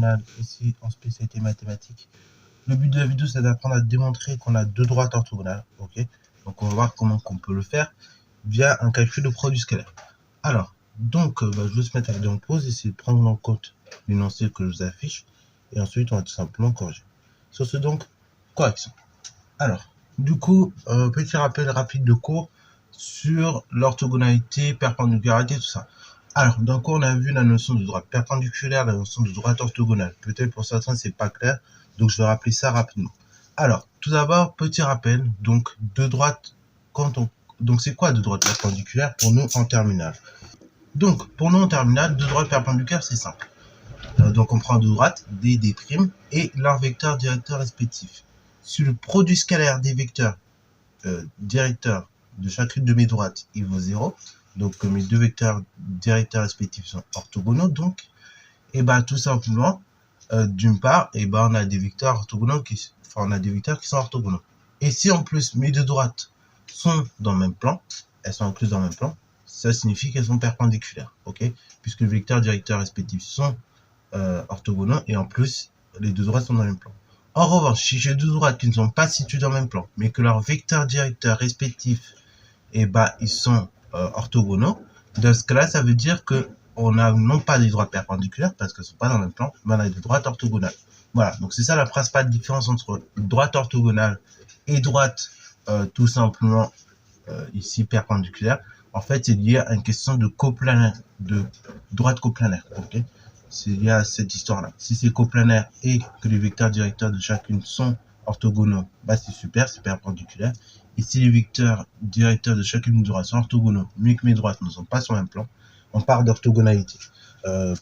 terminale, ici en spécialité mathématiques. Le but de la vidéo, c'est d'apprendre à démontrer qu'on a deux droites orthogonales. Ok, donc on va voir comment on peut le faire via un calcul de produit scalaire. Alors, donc, je vais se mettre la vidéo en pause, essayer de prendre en compte l'énoncé que je vous affiche, et ensuite on va tout simplement corriger. Sur ce, donc, correction. Alors, du coup, petit rappel rapide de cours sur l'orthogonalité, perpéndicularité, tout ça. Alors, d'un coup, on a vu la notion de droite perpendiculaire, la notion de droite orthogonale. Peut-être pour certains, c'est pas clair, donc je vais rappeler ça rapidement. Alors, tout d'abord, petit rappel, donc, deux droites, donc c'est quoi deux droites perpendiculaires pour nous en terminale? Donc, pour nous en terminale, deux droites perpendiculaires, c'est simple. Donc, on prend deux droites, D, D', et leur vecteur directeur respectif. Si le produit scalaire des vecteurs directeurs de chacune de mes droites, il vaut 0, donc mes deux vecteurs directeurs respectifs sont orthogonaux, donc, et ben tout simplement, d'une part, et ben on a des vecteurs orthogonaux on a des vecteurs qui sont orthogonaux. Et si en plus mes deux droites sont dans le même plan, elles sont incluses dans le même plan, ça signifie qu'elles sont perpendiculaires, ok, puisque les vecteurs directeurs respectifs sont orthogonaux et en plus les deux droites sont dans le même plan. En revanche, si j'ai deux droites qui ne sont pas situées dans le même plan, mais que leurs vecteurs directeurs respectifs, eh ben, ils sont orthogonaux, dans ce cas-là, ça veut dire que on a non pas des droites perpendiculaires parce qu'elles ne sont pas dans le même plan, mais on a des droites orthogonales. Voilà, donc c'est ça la principale différence entre droite orthogonale et droite tout simplement ici perpendiculaire. En fait, c'est lié à une question de coplanaire, de droite coplanaire. Ok, c'est lié à cette histoire-là. Si c'est coplanaire et que les vecteurs directeurs de chacune sont orthogonaux, bah c'est super, c'est perpendiculaire. Et si les vecteurs directeurs de chacune des droites sont orthogonaux, mais que mes droites ne sont pas sur le même plan, on parle d'orthogonalité.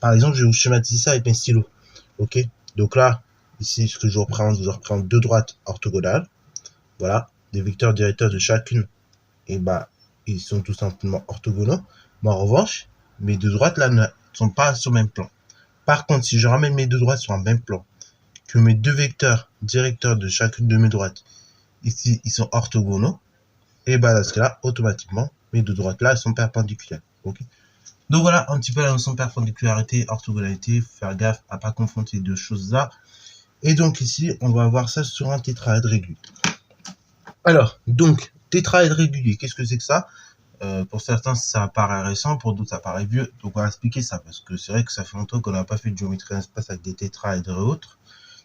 Par exemple, je vais vous schématiser ça avec mes stylos. Ok, donc là, ici, ce que je représente deux droites orthogonales. Voilà, les vecteurs directeurs de chacune, et bah, ils sont tout simplement orthogonaux. Mais en revanche, mes deux droites là ne sont pas sur le même plan. Par contre, si je ramène mes deux droites sur un même plan, que mes deux vecteurs directeurs de chacune de mes droites, ici, ils sont orthogonaux, et bah dans ce cas-là, automatiquement, mes deux droites là, elles sont perpendiculaires. Okay, donc voilà un petit peu la notion de perpendicularité, orthogonalité, faire gaffe à pas confondre ces deux choses-là. Et donc ici, on va voir ça sur un tétraèdre régulier. Alors, donc, tétraèdre régulier, qu'est-ce que c'est que ça? Pour certains, ça paraît récent, pour d'autres, ça paraît vieux. Donc, on va expliquer ça, parce que c'est vrai que ça fait longtemps qu'on n'a pas fait de géométrie en espace avec des tétraèdres et autres.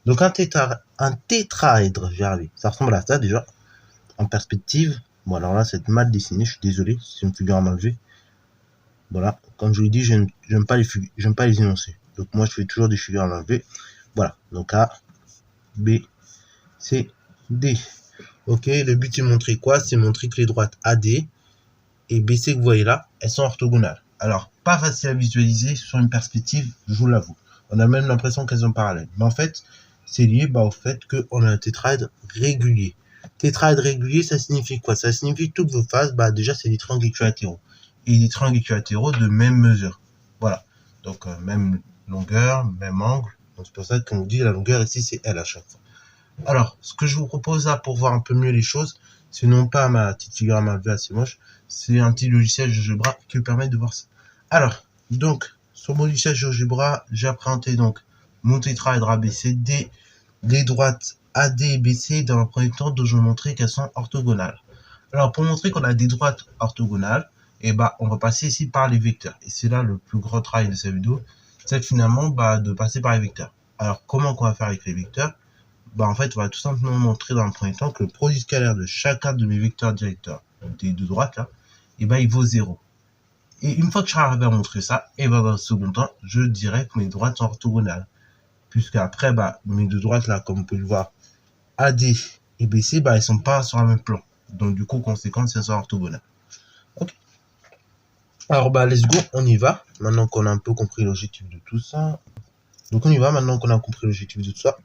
Donc, un tétraèdre, j'y arrive. Ça ressemble à ça, déjà, en perspective. Bon, alors là, c'est mal dessiné, je suis désolé, c'est une figure à m'enlever. Voilà, comme je vous l'ai dit, j'aime pas les énoncés. Donc, moi, je fais toujours des figures à m'enlever. Voilà, donc A, B, C, D. Ok, le but, c'est de montrer quoi? C'est de montrer que les droites AD et BC que vous voyez là, elles sont orthogonales. Alors, pas facile à visualiser sur une perspective, je vous l'avoue. On a même l'impression qu'elles sont parallèles. Mais en fait, c'est lié au fait qu'on a un tétraèdre régulier. Tétraèdre régulier, ça signifie quoi? Ça signifie que toutes vos faces, déjà, c'est des triangles équilatéraux. Et des triangles équilatéraux de même mesure. Voilà. Donc, même longueur, même angle. Donc, c'est pour ça qu'on nous dit la longueur ici, c'est L à chaque fois. Alors, ce que je vous propose là pour voir un peu mieux les choses, c'est non pas ma petite figure à main levée assez moche, c'est un petit logiciel GeoGebra qui me permet de voir ça. Alors, donc, sur mon logiciel GeoGebra, j'ai présenté donc mon tétraèdre ABCD, les droites AD et BC dans le premier temps dont je vais montrer qu'elles sont orthogonales. Alors, pour montrer qu'on a des droites orthogonales, on va passer ici par les vecteurs. Et c'est là le plus grand travail de cette vidéo, c'est finalement de passer par les vecteurs. Alors, comment qu'on va faire avec les vecteurs? En fait, on va tout simplement montrer dans le premier temps que le produit scalaire de chacun de mes vecteurs directeurs des deux droites là, il vaut 0. Et une fois que je serai arrivé à montrer ça, dans le second temps, je dirais que mes droites sont orthogonales. Puisque après, mes deux droites là, comme vous pouvez le voir, AD et BC, elles sont pas sur le même plan. Donc du coup, conséquence, elles sont orthogonales. Ok. Alors let's go, on y va. Maintenant qu'on a un peu compris l'objectif de tout ça. Donc on y va, maintenant qu'on a compris l'objectif de tout ça.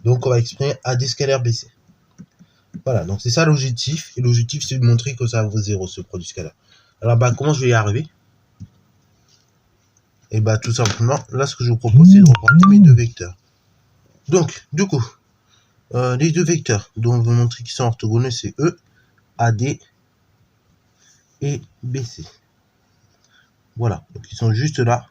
Donc, on va exprimer AD scalaire BC. Voilà, donc c'est ça l'objectif. Et l'objectif, c'est de montrer que ça vaut 0, ce produit scalaire. Alors, comment je vais y arriver? Et tout simplement, là, ce que je vous propose, c'est de représenter mes deux vecteurs. Donc, du coup, les deux vecteurs dont on veut montrer qu'ils sont orthogonaux, c'est E, AD et BC. Voilà, donc ils sont juste là.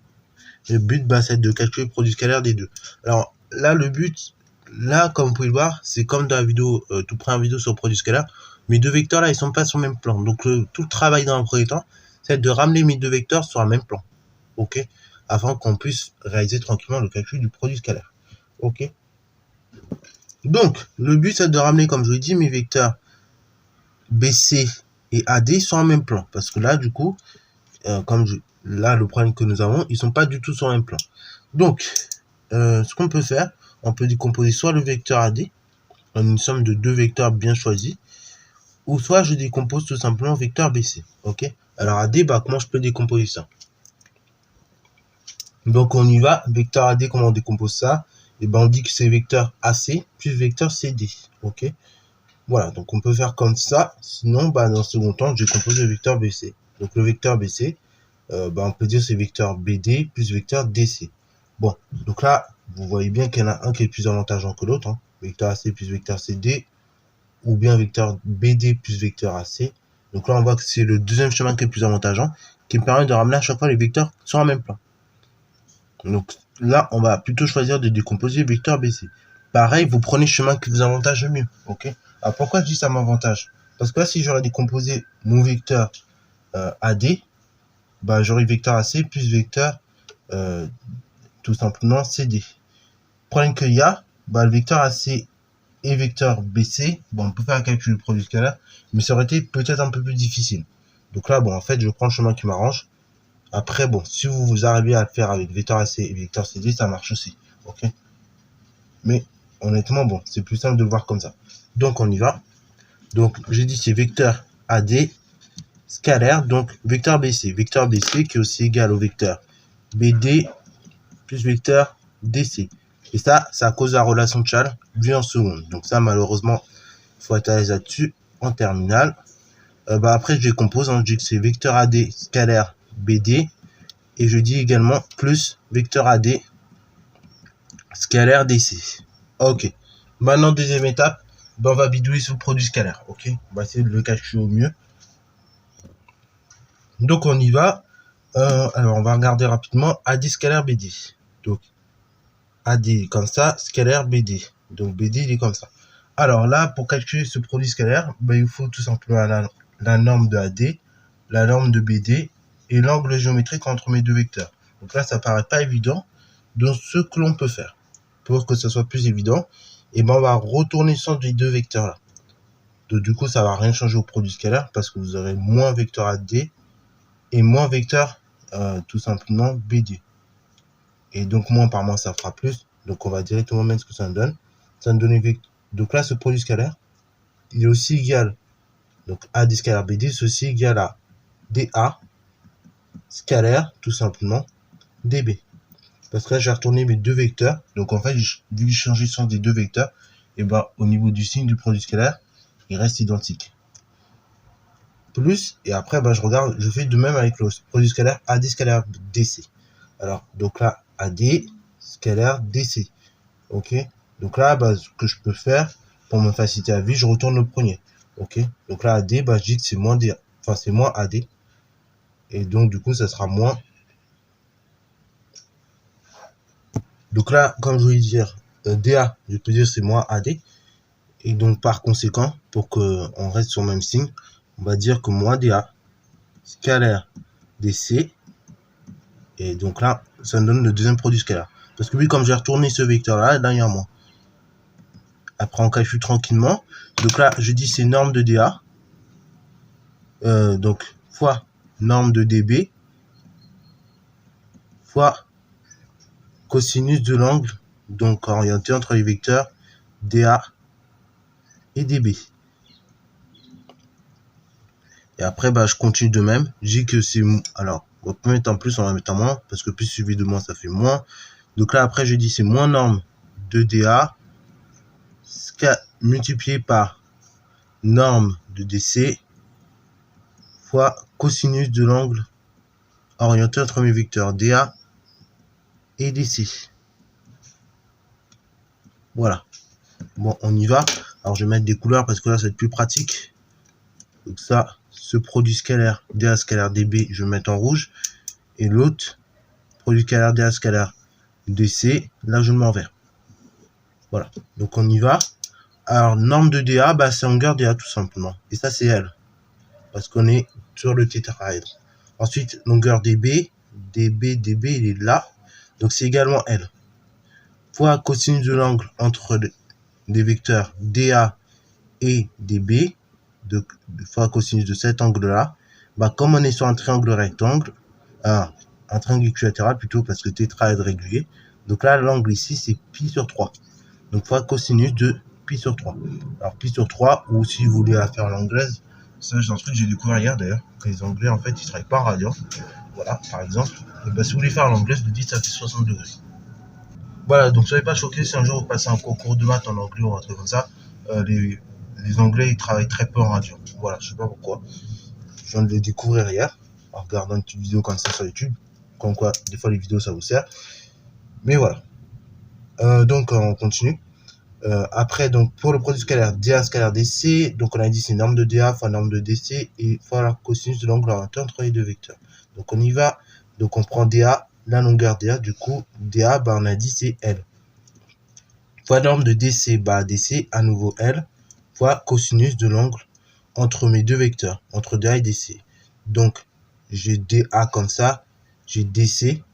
Le but, bah, c'est de calculer le produit scalaire des deux. Alors là, le but, là, comme vous pouvez le voir, c'est comme dans la vidéo, tout première vidéo sur le produit scalaire. Mes deux vecteurs là, ils sont pas sur le même plan. Donc tout le travail dans un premier temps, c'est de ramener mes deux vecteurs sur un même plan. Ok, afin qu'on puisse réaliser tranquillement le calcul du produit scalaire. Ok. Donc le but, c'est de ramener, comme je vous l'ai dit, mes vecteurs BC et AD sur un même plan. Parce que là, du coup, là, le problème que nous avons, ils sont pas du tout sur le même plan. Donc, ce qu'on peut faire, on peut décomposer soit le vecteur AD en une somme de deux vecteurs bien choisis, ou soit je décompose tout simplement le vecteur BC. Ok. Alors AD, bah, comment je peux décomposer ça? Donc on y va. Vecteur AD, comment on décompose ça? Et ben on dit que c'est vecteur AC plus vecteur CD. Ok. Voilà, donc on peut faire comme ça. Sinon, bah, dans le second temps, je décompose le vecteur BC. Donc le vecteur BC, bah, on peut dire c'est vecteur BD plus vecteur DC. Bon, donc là, vous voyez bien qu'il y en a un qui est plus avantageant que l'autre. Hein. Vecteur AC plus vecteur CD, ou bien vecteur BD plus vecteur AC. Donc là, on voit que c'est le deuxième chemin qui est plus avantageant, qui me permet de ramener à chaque fois les vecteurs sur un même plan. Donc là, on va plutôt choisir de décomposer le vecteur BC. Pareil, vous prenez le chemin qui vous avantage le mieux. Ok. Alors pourquoi je dis ça m'avantage? Parce que là, si j'aurais décomposé mon vecteur AD, bah, j'aurais vecteur AC plus vecteur tout simplement CD. Le problème qu'il y a, bah, le vecteur AC et vecteur BC, bon, on peut faire un calcul du produit scalaire, mais ça aurait été peut-être un peu plus difficile. Donc là, bon, en fait, je prends le chemin qui m'arrange. Après, bon, si vous arrivez à le faire avec vecteur AC et vecteur CD, ça marche aussi. Ok. Mais honnêtement, bon, c'est plus simple de le voir comme ça. Donc on y va. Donc j'ai dit c'est vecteur AD scalaire, donc vecteur BC. Vecteur BC qui est aussi égal au vecteur BD plus vecteur DC. Et ça, c'est à cause de la relation de Charles vue en seconde. Donc ça, malheureusement, il faut être à l'aise là-dessus en terminale. Bah après, je décompose. Hein, je dis que c'est vecteur AD scalaire BD. Et je dis également plus vecteur AD scalaire DC. Ok. Maintenant, deuxième étape, ben, on va bidouiller sur le produit scalaire. Ok. On va essayer de le calculer au mieux. Donc, on y va. Alors, on va regarder rapidement AD scalaire BD. Donc, AD comme ça, scalaire BD. Donc, BD, il est comme ça. Alors là, pour calculer ce produit scalaire, ben, il faut tout simplement la norme de AD, la norme de BD et l'angle géométrique entre mes deux vecteurs. Donc là, ça paraît pas évident. Donc, ce que l'on peut faire, pour que ce soit plus évident, et ben on va retourner le sens des deux vecteurs là. Donc du coup, ça va rien changer au produit scalaire parce que vous aurez moins vecteur AD et moins vecteur tout simplement BD. Et donc moins par moins, ça fera plus. Donc on va directement mettre ce que ça nous donne. Ça nous donne donc là, ce produit scalaire, il est aussi égal. Donc AD scalaire BD, c'est aussi égal à DA scalaire tout simplement DB. Parce que là, j'ai retourné mes deux vecteurs. Donc, en fait, vu que j'ai changé le sens des deux vecteurs, et ben, au niveau du signe du produit scalaire, il reste identique. Plus, et après, ben, je fais de même avec le produit scalaire AD scalaire DC. Alors, donc là, AD scalaire DC. Ok. Donc là, ben, ce que je peux faire, pour me faciliter la vie, je retourne le premier. Ok. Donc là, AD, ben, je dis que c'est moins DA. Enfin, c'est moins AD. Et donc, du coup, ça sera moins. Donc là, comme je voulais dire, DA, je peux dire c'est moins AD. Et donc, par conséquent, pour qu'on reste sur le même signe, on va dire que moins DA scalaire DC. Et donc là, ça nous donne le deuxième produit scalaire. Parce que oui, comme j'ai retourné ce vecteur-là, là, il y a un moins. Après, on calcule tranquillement. Donc là, je dis c'est norme de DA. Donc, fois norme de DB. Fois cosinus de l'angle. Donc, orienté entre les vecteurs DA et DB. Et après, bah, je continue de même. Je dis que c'est... Alors, on peut mettre en plus, on va mettre en moins. Parce que plus suivi de moins, ça fait moins. Donc là, après, je dis c'est moins norme de DA multiplié par norme de DC fois cosinus de l'angle orienté entre mes vecteurs DA et DC. Voilà. Bon, on y va. Alors, je vais mettre des couleurs parce que là, ça va être plus pratique. Donc ça, ce produit scalaire, DA scalaire DB, je vais mettre en rouge. Et l'autre, produit scalaire, DA scalaire, DC, là je le mets en vert. Voilà, donc on y va. Alors, norme de DA, bah, c'est longueur DA tout simplement. Et ça, c'est L. Parce qu'on est sur le tétraèdre. Ensuite, longueur DB, DB, il est là. Donc, c'est également L. Fois cosinus de l'angle entre des vecteurs DA et DB, fois cosinus de cet angle-là, bah, comme on est sur un triangle rectangle, un triangle équilatéral plutôt, parce que tétraèdre régulier, donc là, l'angle ici, c'est pi sur 3. Donc, fois cosinus de pi sur 3. Alors, pi sur 3, ou si vous voulez la faire en anglaise, ça, c'est un truc que j'ai découvert hier d'ailleurs, que les Anglais, en fait, ils travaillent pas en radian. Voilà, par exemple. Et bah, si vous voulez faire en anglaise, vous dites ça fait 60 degrés. Voilà, donc soyez pas choqués si un jour vous passez un concours de maths en anglais ou un truc comme ça. Les Anglais, ils travaillent très peu en radian. Voilà, je sais pas pourquoi. Je viens de le découvrir hier, en regardant une petite vidéo comme ça sur YouTube. Comme quoi, des fois, les vidéos, ça vous sert. Mais voilà. Donc, on continue. Après, donc, pour le produit scalaire, DA scalaire DC, donc on a dit c'est norme de DA fois norme de DC et fois la cosinus de l'angle orienté entre les deux vecteurs. Donc on y va, donc on prend DA, la longueur DA, du coup, DA, bah, on a dit c'est L. Fois norme de DC, bah, DC, à nouveau L, fois cosinus de l'angle entre mes deux vecteurs, entre DA et DC. Donc, j'ai DA comme ça, j'ai DC.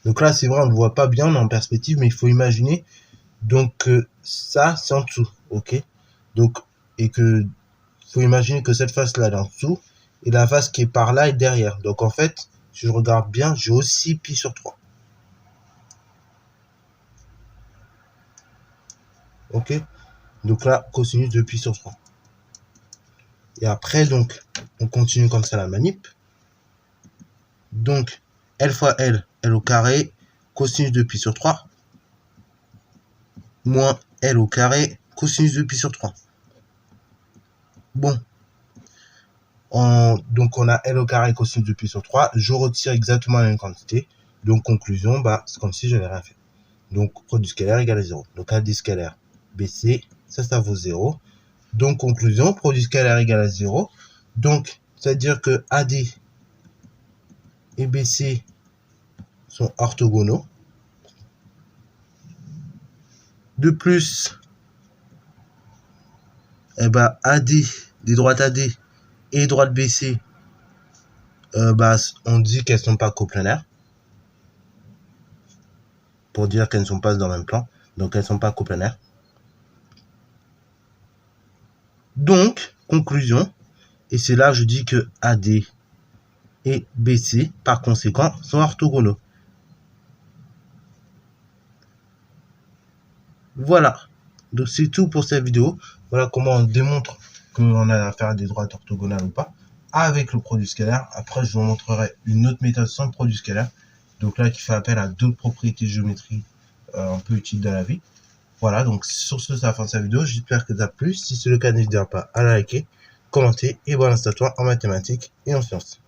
Donc là, c'est vrai, on ne le voit pas bien, on est en perspective, mais il faut imaginer. Donc, ça, c'est en dessous, ok? Donc, et que, faut imaginer que cette face-là, elle est en dessous, et la face qui est par là est derrière. Donc, en fait, si je regarde bien, j'ai aussi pi sur 3. Ok? Donc là, cosinus de pi sur 3. Et après, donc, on continue comme ça la manip. Donc, L fois L, L au carré, cosinus de pi sur 3, moins L au carré, cosinus de pi sur 3. Bon. Donc, on a L au carré cosinus de pi sur 3. Je retire exactement la même quantité. Donc, conclusion, bah, c'est comme si je n'avais rien fait. Donc, produit scalaire égale à 0. Donc, AD scalaire BC, ça vaut 0. Donc, conclusion, produit scalaire égale à 0. Donc, c'est-à-dire que AD et BC sont orthogonaux. De plus, eh ben, AD, des droites AD et droite BC, bah, on dit qu'elles sont pas coplanaires. Pour dire qu'elles ne sont pas dans le même plan. Donc, elles sont pas coplanaires. Donc, conclusion, et c'est là je dis que AD et BC, par conséquent, sont orthogonaux. Voilà. Donc, c'est tout pour cette vidéo. Voilà comment on démontre qu'on a affaire à des droites orthogonales ou pas avec le produit scalaire. Après, je vous montrerai une autre méthode sans le produit scalaire. Donc là, qui fait appel à d'autres propriétés de géométrie un peu utiles dans la vie. Voilà, donc sur ce, c'est la fin de cette vidéo. J'espère que ça a plu. Si c'est le cas, n'hésitez pas à liker, commenter et bon à toi en mathématiques et en sciences.